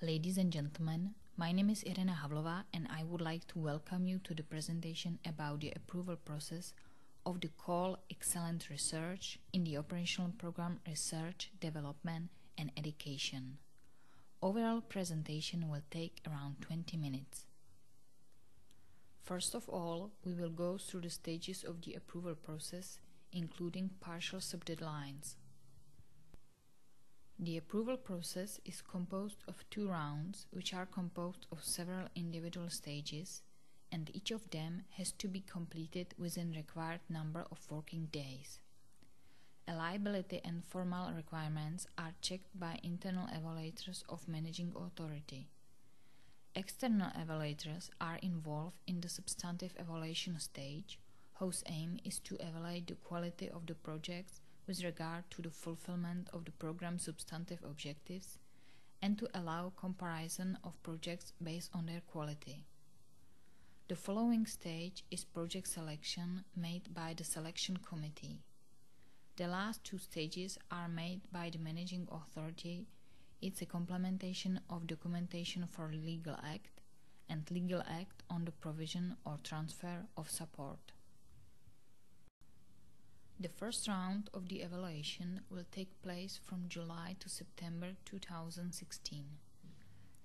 Ladies and gentlemen, my name is Irena Havlova and I would like to welcome you to the presentation about the approval process of the call Excellent Research in the operational program Research, Development and Education. Overall presentation will take around 20 minutes. First of all, we will go through the stages of the approval process, including partial subdeadlines. The approval process is composed of 2 rounds, which are composed of several individual stages, and each of them has to be completed within required number of working days. Eligibility and formal requirements are checked by internal evaluators of managing authority. External evaluators are involved in the substantive evaluation stage, whose aim is to evaluate the quality of the projects with regard to the fulfillment of the program's substantive objectives and to allow comparison of projects based on their quality. The following stage is project selection made by the selection committee. The last 2 stages are made by the managing authority. It's a complementation of documentation for legal act and legal act on the provision or transfer of support. The first round of the evaluation will take place from July to September 2016.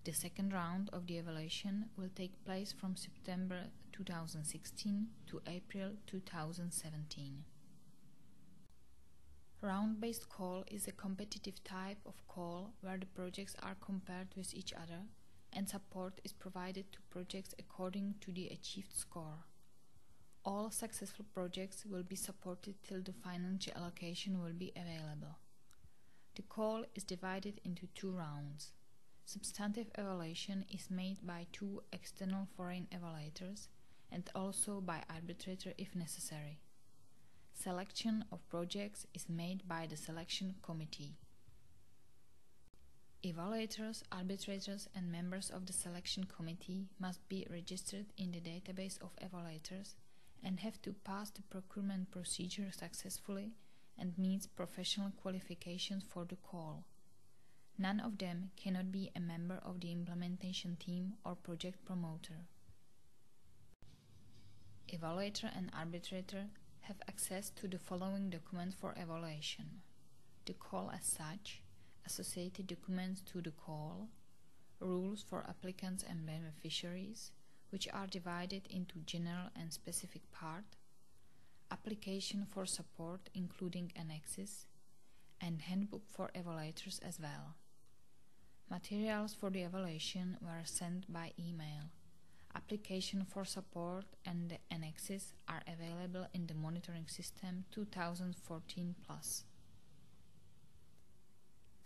The second round of the evaluation will take place from September 2016 to April 2017. Round-based call is a competitive type of call where the projects are compared with each other and support is provided to projects according to the achieved score. All successful projects will be supported till the financial allocation will be available. The call is divided into 2 rounds. Substantive evaluation is made by 2 external foreign evaluators and also by Arbitrator if necessary. Selection of projects is made by the selection committee. Evaluators, arbitrators and members of the selection committee must be registered in the database of evaluators and have to pass the procurement procedure successfully and meets professional qualifications for the call. None of them cannot be a member of the implementation team or project promoter. Evaluator and arbitrator have access to the following documents for evaluation: the call as such, associated documents to the call, rules for applicants and beneficiaries, which are divided into general and specific part, application for support including annexes, and handbook for evaluators as well. Materials for the evaluation were sent by email. Application for support and the annexes are available in the monitoring system 2014+.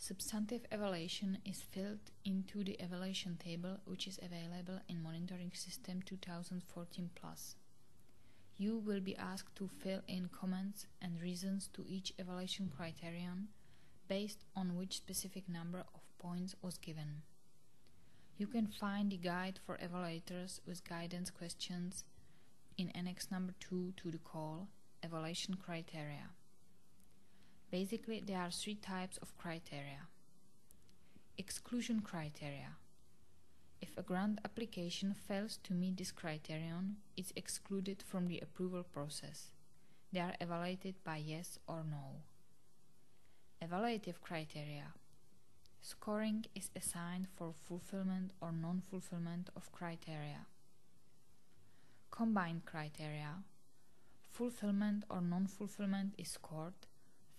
Substantive evaluation is filled into the evaluation table, which is available in monitoring system 2014+. You will be asked to fill in comments and reasons to each evaluation criterion based on which specific number of points was given. You can find the guide for evaluators with guidance questions in Annex number 2 to the call, Evaluation Criteria. Basically, there are 3 types of criteria. Exclusion criteria. If a grant application fails to meet this criterion, it's excluded from the approval process. They are evaluated by yes or no. Evaluative criteria. Scoring is assigned for fulfillment or non-fulfillment of criteria. Combined criteria. Fulfillment or non-fulfillment is scored.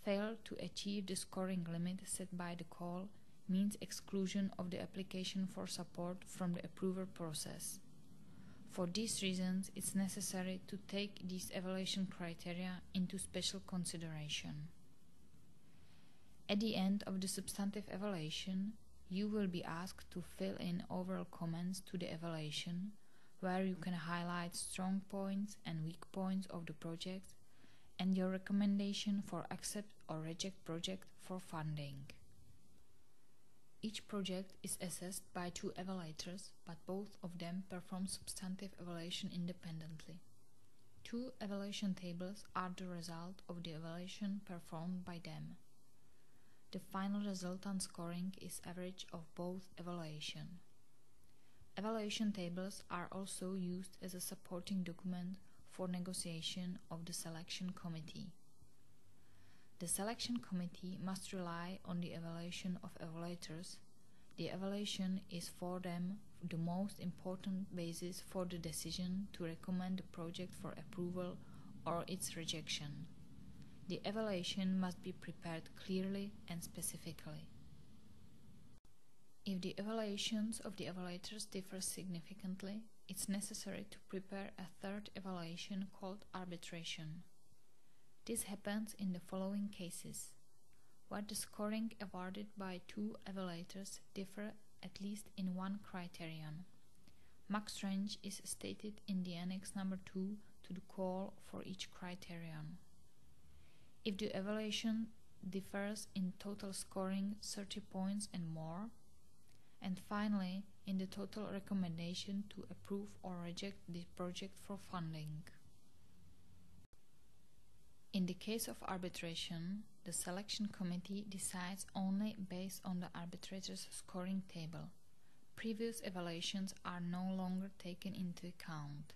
Failure to achieve the scoring limit set by the call means exclusion of the application for support from the approval process. For these reasons, it's necessary to take these evaluation criteria into special consideration. At the end of the substantive evaluation, you will be asked to fill in overall comments to the evaluation, where you can highlight strong points and weak points of the project and your recommendation for accept or reject project for funding. Each project is assessed by 2 evaluators, but both of them perform substantive evaluation independently. 2 evaluation tables are the result of the evaluation performed by them. The final resultant scoring is average of both evaluation. Evaluation tables are also used as a supporting document for negotiation of the selection committee. The selection committee must rely on the evaluation of evaluators. The evaluation is for them the most important basis for the decision to recommend the project for approval or its rejection. The evaluation must be prepared clearly and specifically. If the evaluations of the evaluators differ significantly, it's necessary to prepare a third evaluation called arbitration. This happens in the following cases: where the scoring awarded by two evaluators differ at least in one criterion. Max range is stated in the annex number 2 to the call for each criterion. If the evaluation differs in total scoring 30 points and more, and finally in the total recommendation to approve or reject the project for funding. In the case of arbitration, the selection committee decides only based on the arbitrator's scoring table. Previous evaluations are no longer taken into account.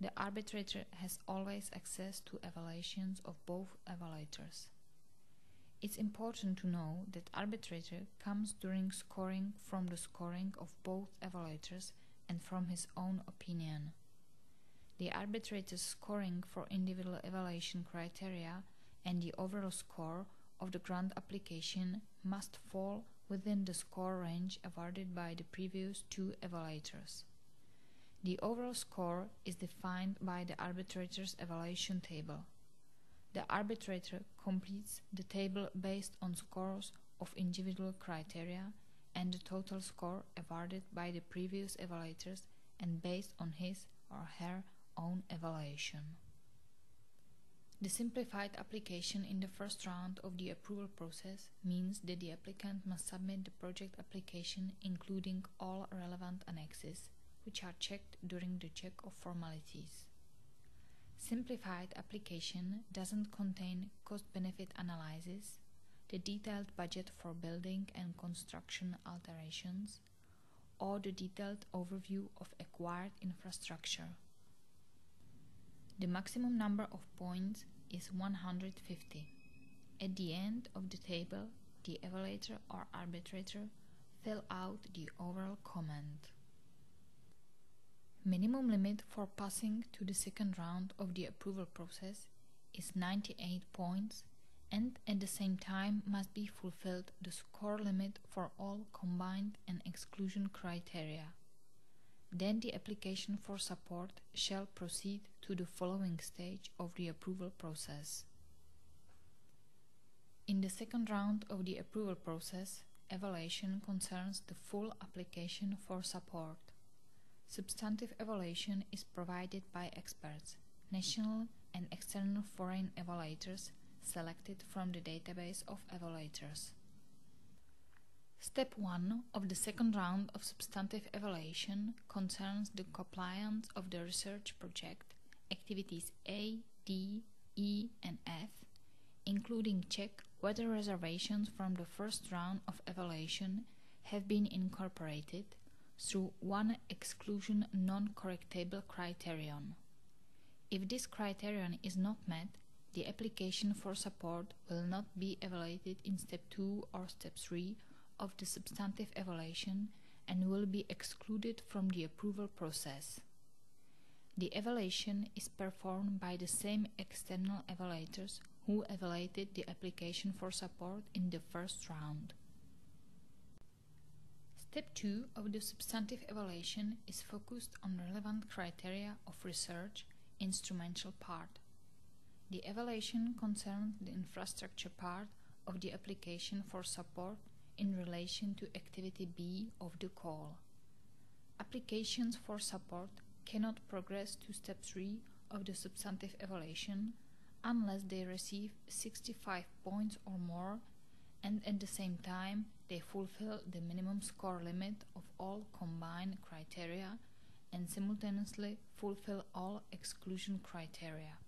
The arbitrator has always access to evaluations of both evaluators. It's important to know that arbitrator comes during scoring from the scoring of both evaluators and from his own opinion. The arbitrator's scoring for individual evaluation criteria and the overall score of the grant application must fall within the score range awarded by the previous two evaluators. The overall score is defined by the arbitrator's evaluation table. The arbitrator completes the table based on scores of individual criteria and the total score awarded by the previous evaluators and based on his or her own evaluation. The simplified application in the first round of the approval process means that the applicant must submit the project application including all relevant annexes, which are checked during the check of formalities. Simplified application doesn't contain cost-benefit analysis, the detailed budget for building and construction alterations, or the detailed overview of acquired infrastructure. The maximum number of points is 150. At the end of the table, the evaluator or arbitrator fill out the overall comment. Minimum limit for passing to the second round of the approval process is 98 points, and at the same time must be fulfilled the score limit for all combined and exclusion criteria. Then the application for support shall proceed to the following stage of the approval process. In the second round of the approval process, evaluation concerns the full application for support. Substantive evaluation is provided by experts, national and external foreign evaluators selected from the database of evaluators. Step 1 of the second round of substantive evaluation concerns the compliance of the research project, activities A, D, E, and F, including check whether reservations from the first round of evaluation have been incorporated through one exclusion non-correctable criterion. If this criterion is not met, the application for support will not be evaluated in Step 2 or Step 3 of the substantive evaluation and will be excluded from the approval process. The evaluation is performed by the same external evaluators who evaluated the application for support in the first round. Step 2 of the substantive evaluation is focused on relevant criteria of research instrumental part. The evaluation concerns the infrastructure part of the application for support in relation to activity B of the call. Applications for support cannot progress to Step 3 of the substantive evaluation unless they receive 65 points or more and at the same time they fulfill the minimum score limit of all combined criteria and simultaneously fulfill all exclusion criteria.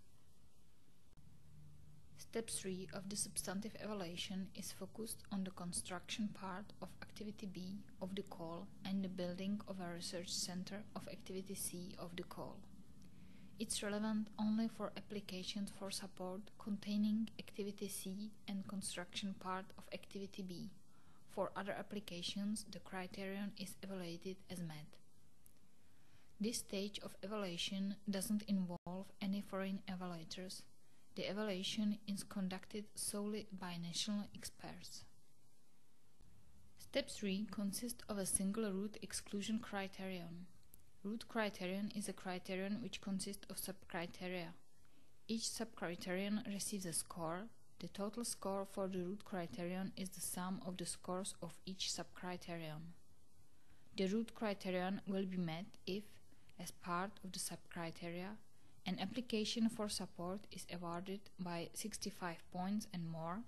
Step 3 of the substantive evaluation is focused on the construction part of Activity B of the call and the building of a research center of Activity C of the call. It's relevant only for applications for support containing Activity C and construction part of Activity B. For other applications, the criterion is evaluated as met. This stage of evaluation doesn't involve any foreign evaluators. The evaluation is conducted solely by national experts. Step 3 consists of a single root exclusion criterion. Root criterion is a criterion which consists of subcriteria. Each subcriterion receives a score. The total score for the root criterion is the sum of the scores of each subcriterion. The root criterion will be met if, as part of the subcriteria, an application for support is awarded by 65 points and more,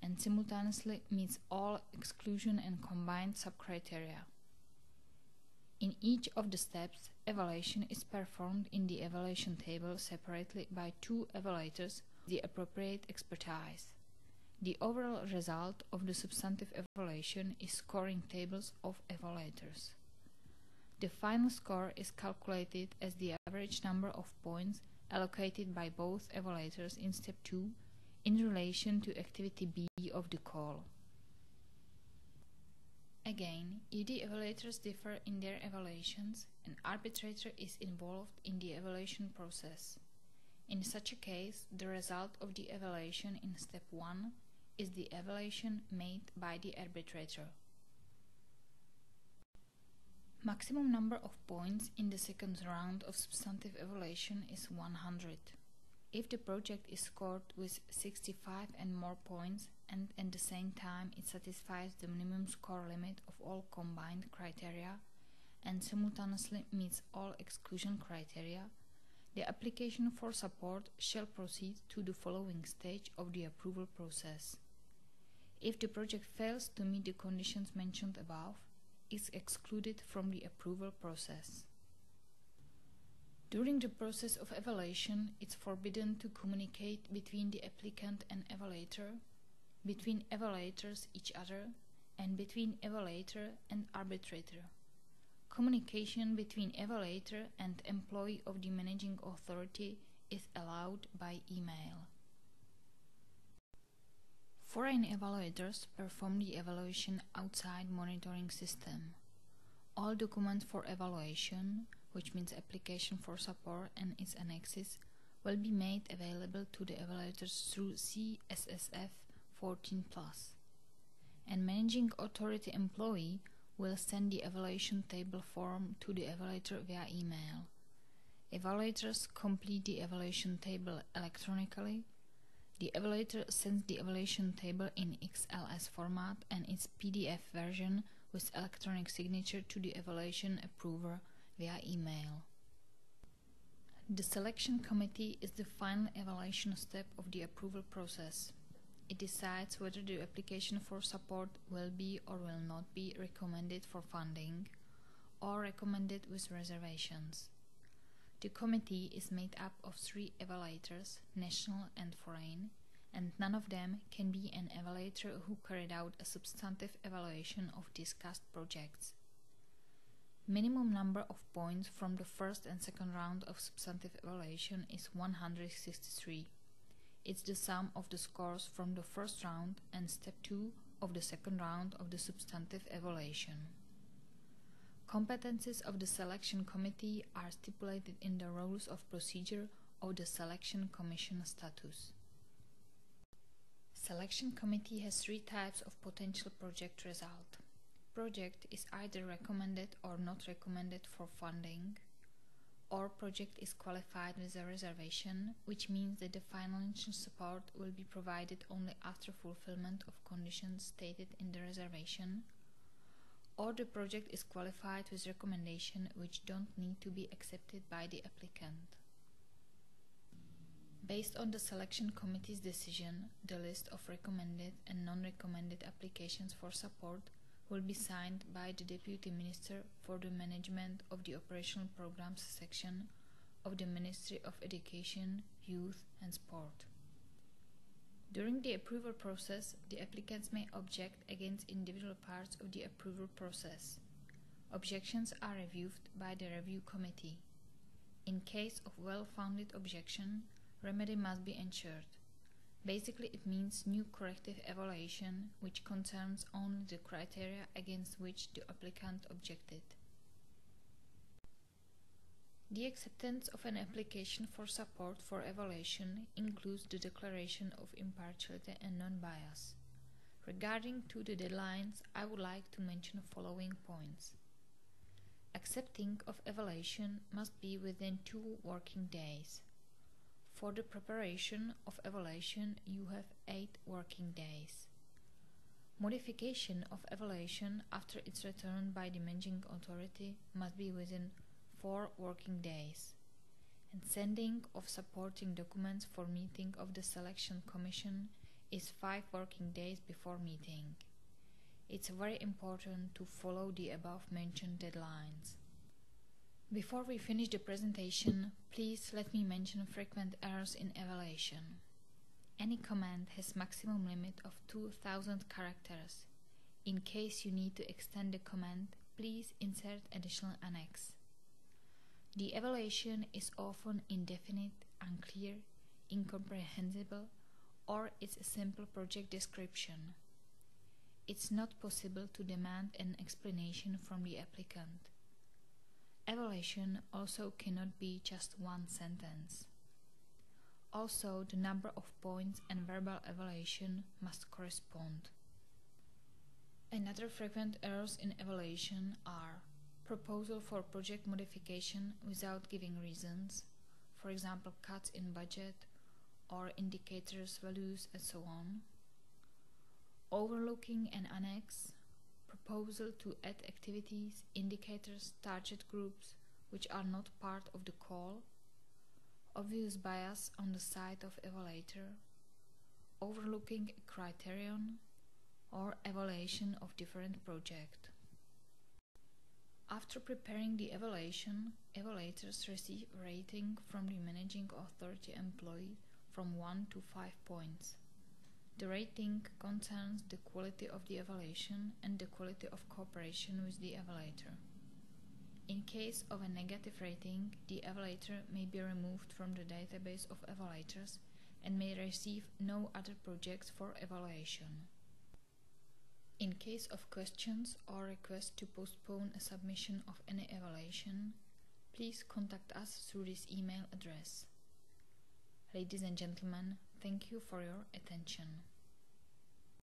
and simultaneously meets all exclusion and combined subcriteria. In each of the steps, evaluation is performed in the evaluation table separately by two evaluators with the appropriate expertise. The overall result of the substantive evaluation is scoring tables of evaluators. The final score is calculated as the average number of points allocated by both evaluators in step 2 in relation to Activity B of the call. Again, if the evaluators differ in their evaluations, an arbitrator is involved in the evaluation process. In such a case, the result of the evaluation in step 1 is the evaluation made by the arbitrator. Maximum number of points in the second round of substantive evaluation is 100. If the project is scored with 65 and more points and at the same time it satisfies the minimum score limit of all combined criteria and simultaneously meets all exclusion criteria, the application for support shall proceed to the following stage of the approval process. If the project fails to meet the conditions mentioned above, is excluded from the approval process. During the process of evaluation, it's forbidden to communicate between the applicant and evaluator, between evaluators each other, and between evaluator and arbitrator. Communication between evaluator and employee of the managing authority is allowed by email. Foreign evaluators perform the evaluation outside monitoring system. All documents for evaluation, which means application for support and its annexes, will be made available to the evaluators through CSSF 14+. And managing authority employee will send the evaluation table form to the evaluator via email. Evaluators complete the evaluation table electronically. The evaluator sends the evaluation table in XLS format and its PDF version with electronic signature to the evaluation approver via email. The selection committee is the final evaluation step of the approval process. It decides whether the application for support will be or will not be recommended for funding or recommended with reservations. The committee is made up of 3 evaluators, national and foreign, and none of them can be an evaluator who carried out a substantive evaluation of discussed projects. Minimum number of points from the first and second round of substantive evaluation is 163. It's the sum of the scores from the first round and step 2 of the second round of the substantive evaluation. Competencies of the selection committee are stipulated in the rules of procedure of the selection commission status. Selection committee has 3 types of potential project result. Project is either recommended or not recommended for funding, or project is qualified with a reservation, which means that the financial support will be provided only after fulfillment of conditions stated in the reservation, or the project is qualified with recommendation which don't need to be accepted by the applicant. Based on the selection committee's decision, the list of recommended and non-recommended applications for support will be signed by the Deputy Minister for the Management of the Operational Programs section of the Ministry of Education, Youth and Sport. During the approval process, the applicants may object against individual parts of the approval process. Objections are reviewed by the review committee. In case of well-founded objection, remedy must be ensured. Basically, it means new corrective evaluation which concerns only the criteria against which the applicant objected. The acceptance of an application for support for evaluation includes the declaration of impartiality and non-bias. Regarding to the deadlines, I would like to mention the following points. Accepting of evaluation must be within 2 working days. For the preparation of evaluation, you have 8 working days. Modification of evaluation after its return by the managing authority must be within 4 working days, and sending of supporting documents for meeting of the selection commission is 5 working days before meeting. It's very important to follow the above mentioned deadlines. Before we finish the presentation, please let me mention frequent errors in evaluation. Any comment has maximum limit of 2000 characters. In case you need to extend the comment, please insert additional annex. The evaluation is often indefinite, unclear, incomprehensible, or it's a simple project description. It's not possible to demand an explanation from the applicant. Evaluation also cannot be just 1 sentence. Also, the number of points and verbal evaluation must correspond. Another frequent errors in evaluation are proposal for project modification without giving reasons, for example cuts in budget or indicators values and so on, overlooking an annex, proposal to add activities, indicators, target groups which are not part of the call, obvious bias on the side of evaluator, overlooking a criterion, or evaluation of different project. After preparing the evaluation, evaluators receive a rating from the managing authority employee from 1 to 5 points. The rating concerns the quality of the evaluation and the quality of cooperation with the evaluator. In case of a negative rating, the evaluator may be removed from the database of evaluators and may receive no other projects for evaluation. In case of questions or request to postpone a submission of any evaluation, please contact us through this email address. Ladies and gentlemen, thank you for your attention.